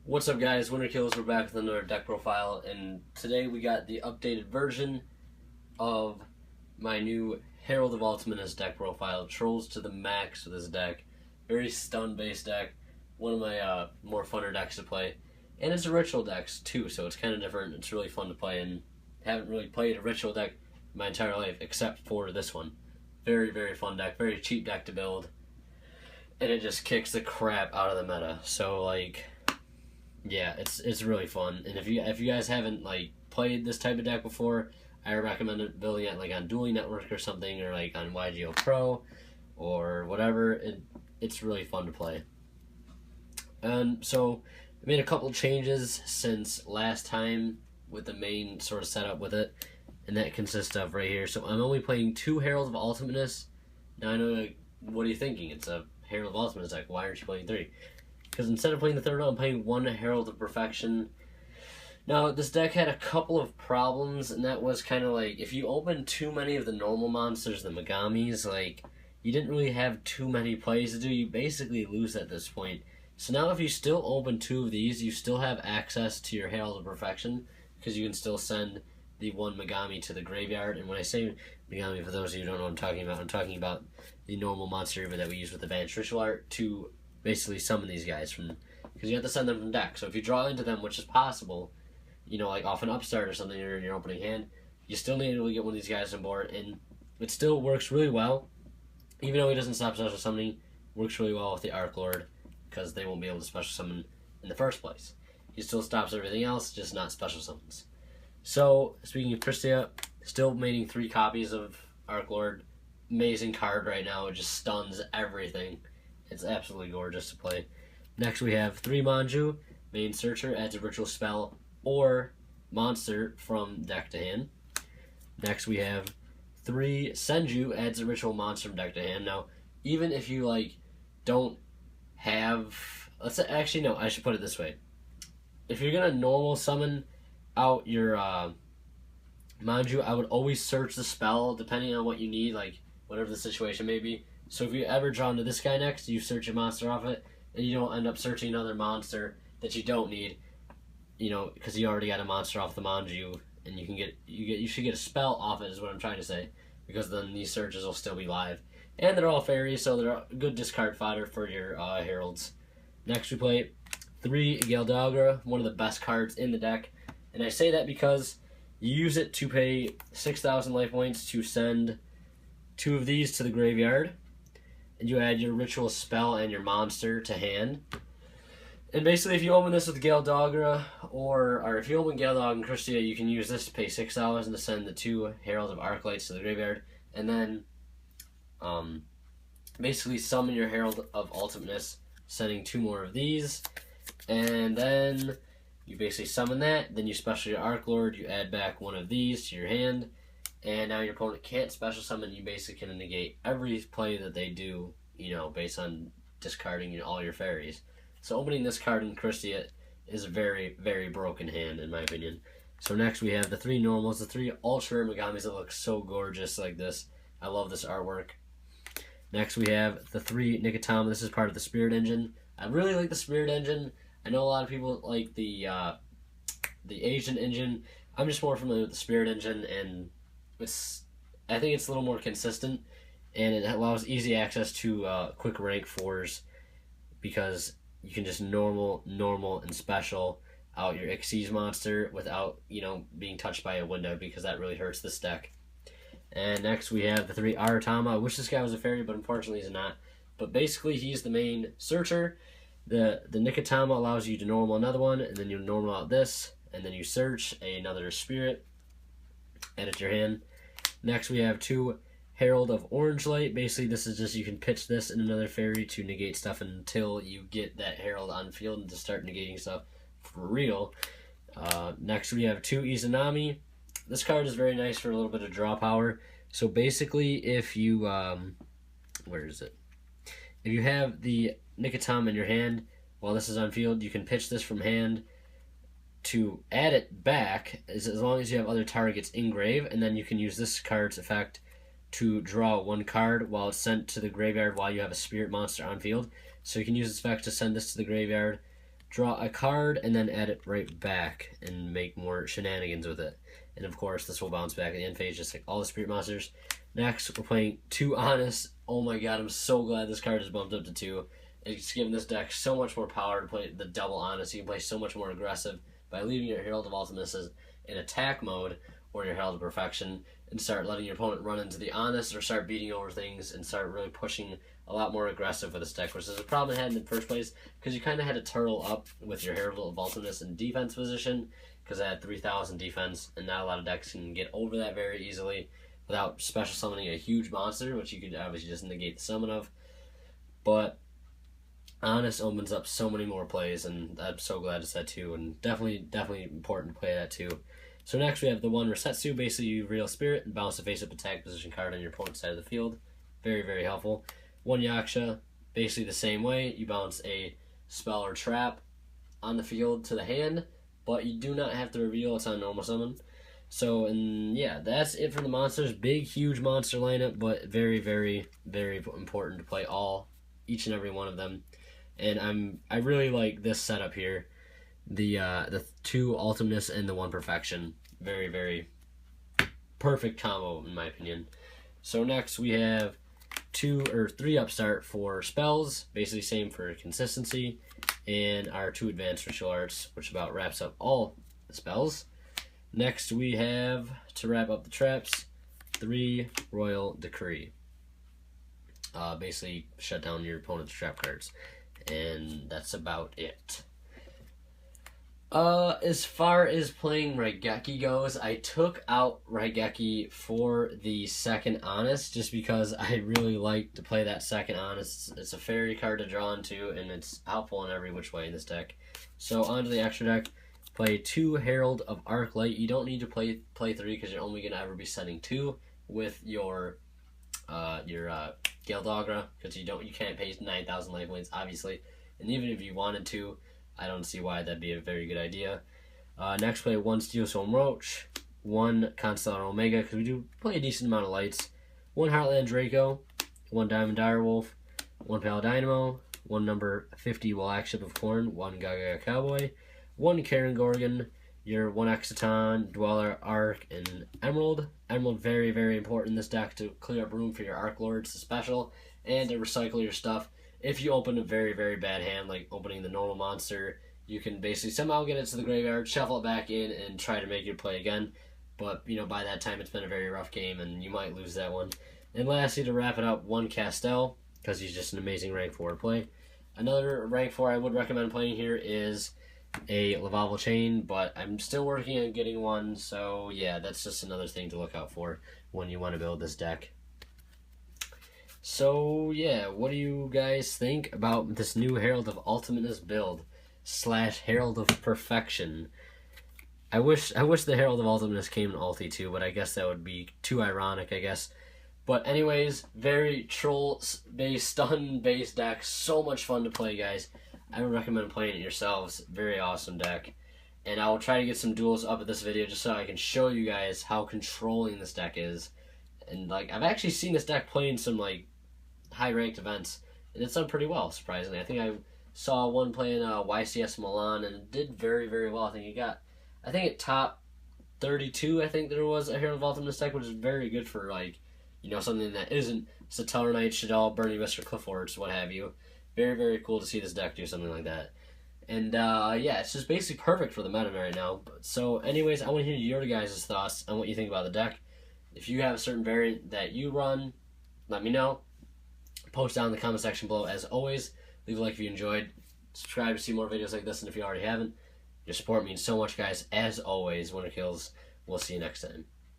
What's up, guys? Winter Kills. We're back with another deck profile, and today we got the updated version of my new Herald of Ultimateness deck profile. Trolls to the max with this deck. Very stun-based deck. One of my more funner decks to play. And it's a ritual deck, too, so it's kind of different. It's really fun to play, and haven't really played a ritual deck my entire life, except for this one. Very, very fun deck. Very cheap deck to build. And it just kicks the crap out of the meta. So, like... yeah, it's really fun, and if you guys haven't played this type of deck before, I recommend building it on Dueling Network or something, or on YGO Pro, or whatever. It's really fun to play. And so I made a couple changes since last time with the main sort of setup with it, and that consists of right here. So I'm only playing 2 Heralds of Ultimateness. Now I know, what are you thinking? It's a Herald of Ultimateness deck. Why aren't you playing 3? Because instead of playing the third one, I'm playing 1 Herald of Perfection. Now, this deck had a couple of problems, and that was kind of if you open too many of the normal monsters, the Megamis, you didn't really have too many plays to do. You basically lose at this point. So now if you still open 2 of these, you still have access to your Herald of Perfection, because you can still send the 1 Megami to the graveyard. And when I say Megami, for those of you who don't know what I'm talking about the normal monster that we use with Advanced Ritual Art to basically summon these guys from, because you have to send them from deck. So if you draw into them, which is possible, off an upstart or something, or in your opening hand, you still need to get one of these guys on board, and it still works really well. Even though he doesn't stop special summoning, works really well with the Arc Lord, because they won't be able to special summon in the first place. He still stops everything else, just not special summons. So, speaking of Christia, still making 3 copies of Arc Lord. Amazing card right now, it just stuns everything. It's absolutely gorgeous to play. Next we have 3 Manju. Main Searcher adds a ritual spell or monster from deck to hand. Next we have 3 Senju adds a ritual monster from deck to hand. Now, even if you don't have... let's say, actually no, I should put it this way. If you're going to normal summon out your Manju, I would always search the spell depending on what you need, whatever the situation may be. So if you ever draw into this guy next, you search your monster off it, and you don't end up searching another monster that you don't need, because you already got a monster off the Manju, and you should get a spell off it, is what I'm trying to say, because then these searches will still be live. And they're all fairies, so they're good discard fodder for your heralds. Next we play 3 Galdagra, one of the best cards in the deck, and I say that because you use it to pay 6,000 life points to send 2 of these to the graveyard. And you add your ritual spell and your monster to hand. And basically, if you open this with Galdagra, or if you open Galdog and Christia, you can use this to pay 6,000 to send the 2 Herald of Arclights to the graveyard. And then, basically summon your Herald of Ultimateness, sending 2 more of these. And then you basically summon that. Then you special your Arc Lord. You add back 1 of these to your hand. And now your opponent can't special summon. You basically can negate every play that they do, based on discarding all your fairies. So opening this card in Christia is a very, very broken hand, in my opinion. So next we have the 3 normals, the 3 ultra rare Megamis that look so gorgeous like this. I love this artwork. Next we have the 3 Nikotama. This is part of the Spirit Engine. I really like the Spirit Engine. I know a lot of people like the Asian Engine. I'm just more familiar with the Spirit Engine, and I think it's a little more consistent, and it allows easy access to quick rank 4s, because you can just normal, and special out your Xyz monster without, being touched by a window, because that really hurts this deck. And next we have the 3 Aratama. I wish this guy was a fairy, but unfortunately he's not. But basically he's the main searcher. The Nikotama allows you to normal another one, and then you normal out this, and then you search another spirit, add it to your hand. Next we have 2 Herald of Orange Light. Basically this is just, you can pitch this in another fairy to negate stuff until you get that Herald on field and to start negating stuff for real. Next we have 2 Izanami. This card is very nice for a little bit of draw power. So basically if you, where is it? If you have the Nikotama in your hand while this is on field, you can pitch this from hand to add it back as long as you have other targets in grave, and then you can use this card's effect to draw 1 card while it's sent to the graveyard while you have a spirit monster on field. So you can use this effect to send this to the graveyard, draw a card, and then add it right back and make more shenanigans with it. And of course, this will bounce back at the end phase, just like all the Spirit Monsters. Next, we're playing 2 Honest. Oh my god, I'm so glad this card is bumped up to 2. It's giving this deck so much more power to play the double Honest. You can play so much more aggressive by leaving your Herald of Ultimateness in attack mode or your Herald of Perfection and start letting your opponent run into the Honest or start beating over things and start really pushing a lot more aggressive with this deck, which is a problem I had in the first place because you kind of had to turtle up with your Herald of Ultimateness in defense position because I had 3,000 defense, and not a lot of decks can get over that very easily without special summoning a huge monster, which you could obviously just negate the summon of. But Honest opens up so many more plays, and I'm so glad it's that too, and definitely important to play that too. So next we have the 1 Resetsu. Basically you real Spirit and bounce a face-up attack position card on your opponent's side of the field. Very, very helpful. 1 Yaksha, basically the same way. You bounce a spell or trap on the field to the hand, but you do not have to reveal it's on normal summon. So, and yeah, that's it for the monsters. Big, huge monster lineup, but very, very, very important to play each and every one of them. And I really like this setup here. The 2 Ultimateness and the 1 Perfection. Very, very perfect combo in my opinion. So next we have 2 or 3 Upstart for spells, basically same for consistency, and our 2 Advanced Ritual Arts, which about wraps up all the spells. Next we have, to wrap up the traps, 3 Royal Decree. Basically shut down your opponent's trap cards. And that's about it. As far as playing Raigeki goes, I took out Raigeki for the 2nd Honest just because I really like to play that 2nd Honest. It's a fairy card to draw into, and it's helpful in every which way in this deck. So onto the extra deck, play 2 Herald of Arclight. You don't need to play 3 because you're only going to ever be sending 2 with your Galdogra, because you can't pay 9,000 life points obviously, and even if you wanted to, I don't see why that'd be a very good idea. Next, play 1 Steelstorm Roach, 1 Constellar Omega, because we do play a decent amount of lights, 1 Heartland Draco, 1 Diamond Direwolf, 1 Paladynamo, 1 number 50 Blackship of Corn, 1 Gaga Cowboy, 1 Karen Gorgon, your 1 Exciton, Dweller, Arc, and Emerald. Emerald, very, very important in this deck to clear up room for your Arc Lords, the special, and to recycle your stuff. If you open a very, very bad hand, like opening the normal monster, you can basically somehow get it to the graveyard, shuffle it back in, and try to make it play again. But, you know, by that time it's been a very rough game, and you might lose that one. And lastly, to wrap it up, 1 Castel, because he's just an amazing rank 4 play. Another rank 4 I would recommend playing here is a Lavalval Chain, but I'm still working on getting one, so yeah, that's just another thing to look out for when you want to build this deck. So yeah, what do you guys think about this new Herald of Ultimateness build / Herald of Perfection? I wish the Herald of Ultimateness came in Ulti too, but I guess that would be too ironic, I guess. But anyways, very troll-based, stun-based deck, so much fun to play, guys. I would recommend playing it yourselves. Very awesome deck. And I will try to get some duels up at this video just so I can show you guys how controlling this deck is. And like, I've actually seen this deck play in some like high-ranked events, and it's done pretty well, surprisingly. I think I saw one playing YCS Milan, and it did very, very well. I think it top 32, I think there was a Herald of Ultimateness deck, which is very good for, like, you know, something that isn't Stellar Knight, Shaddoll, Burning Mist, or Clifford's, what have you. Very, very cool to see this deck do something like that. And, yeah, it's just basically perfect for the meta right now. So, anyways, I want to hear your guys' thoughts on what you think about the deck. If you have a certain variant that you run, let me know. Post down in the comment section below. As always, leave a like if you enjoyed. Subscribe to see more videos like this, and if you already haven't, your support means so much, guys. As always, Winter Kills. We'll see you next time.